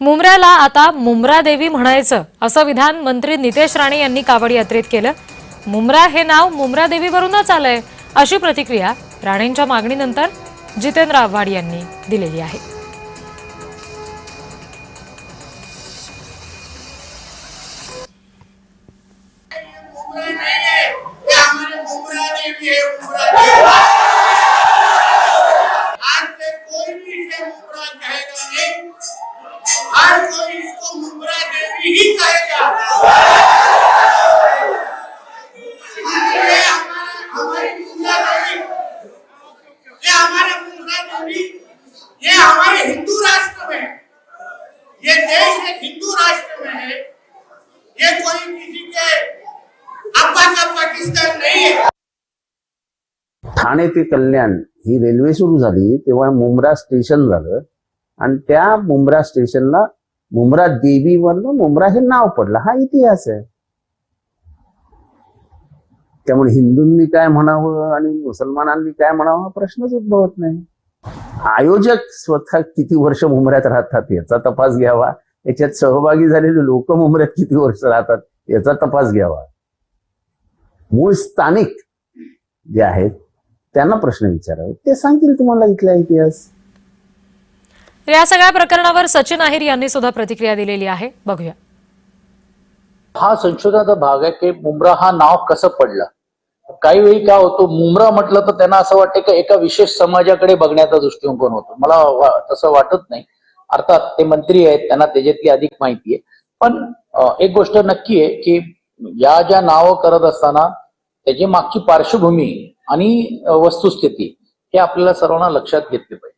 मुंब्र्याला आता मुंब्रा देवी म्हणायचं असं विधान मंत्री नितेश राणे यांनी कावड यात्रेत केलं। मुंब्रा हे नाव मुंब्रा देवीवरूनच आलंय अशी प्रतिक्रिया राणेंच्या मागणीनंतर जितेंद्र आव्हाड यांनी दिलेली आहे। हर कोई इसको मुंब्रा देवी ही कहेगा। हमारी मुंब्रा देवी, ये हमारा मुंब्रा देवी, ये हमारे हिंदू राष्ट्र में है। ये देश एक हिंदू राष्ट्र में है। ये कोई किसी के अब्बा का पाकिस्तान नहीं है। ठाणे ते कल्याण ही रेल्वे सुरू झाली तेव्हा मुंब्रा स्टेशन झालं आणि त्या मुंब्रा स्टेशनला मुंब्रा देवीवरनं मुंब्रा हे नाव पडलं। हा इतिहास आहे। त्यामुळे हिंदूंनी काय म्हणावं आणि मुसलमानांनी काय म्हणावं हा प्रश्नच उद्भवत नाही। आयोजक स्वतः किती वर्ष मुंब्र्यात राहतात याचा तपास घ्यावा, याच्यात सहभागी झालेले लोक मुंब्र्यात किती वर्ष राहतात याचा तपास घ्यावा। मूळ स्थानिक जे आहेत त्यांना प्रश्न विचारावे, ते सांगतील तुम्हाला इथला इतिहास। या सगळ्या प्रकरणावर सचिन अहिर यांनी सुद्धा प्रतिक्रिया दिलेली आहे, बघूया। हा संशोधनाचा भाग आहे की मुंब्रा हा नाव कसं पडलं। काही वेळी काय होतं, मुंब्रा म्हटलं तर त्यांना असं वाटतं की एका विशेष समाजाकडे बघण्याचा दृष्टिकोन होतो। मला तसं वाटत नाही। अर्थात ते मंत्री आहेत, त्यांना त्याच्यातली अधिक माहिती आहे। पण एक गोष्ट नक्की आहे की या ज्या नावं करत असताना त्याची मागची पार्श्वभूमी आणि वस्तुस्थिती हे आपल्याला सर्वांना लक्षात घेतली पाहिजे।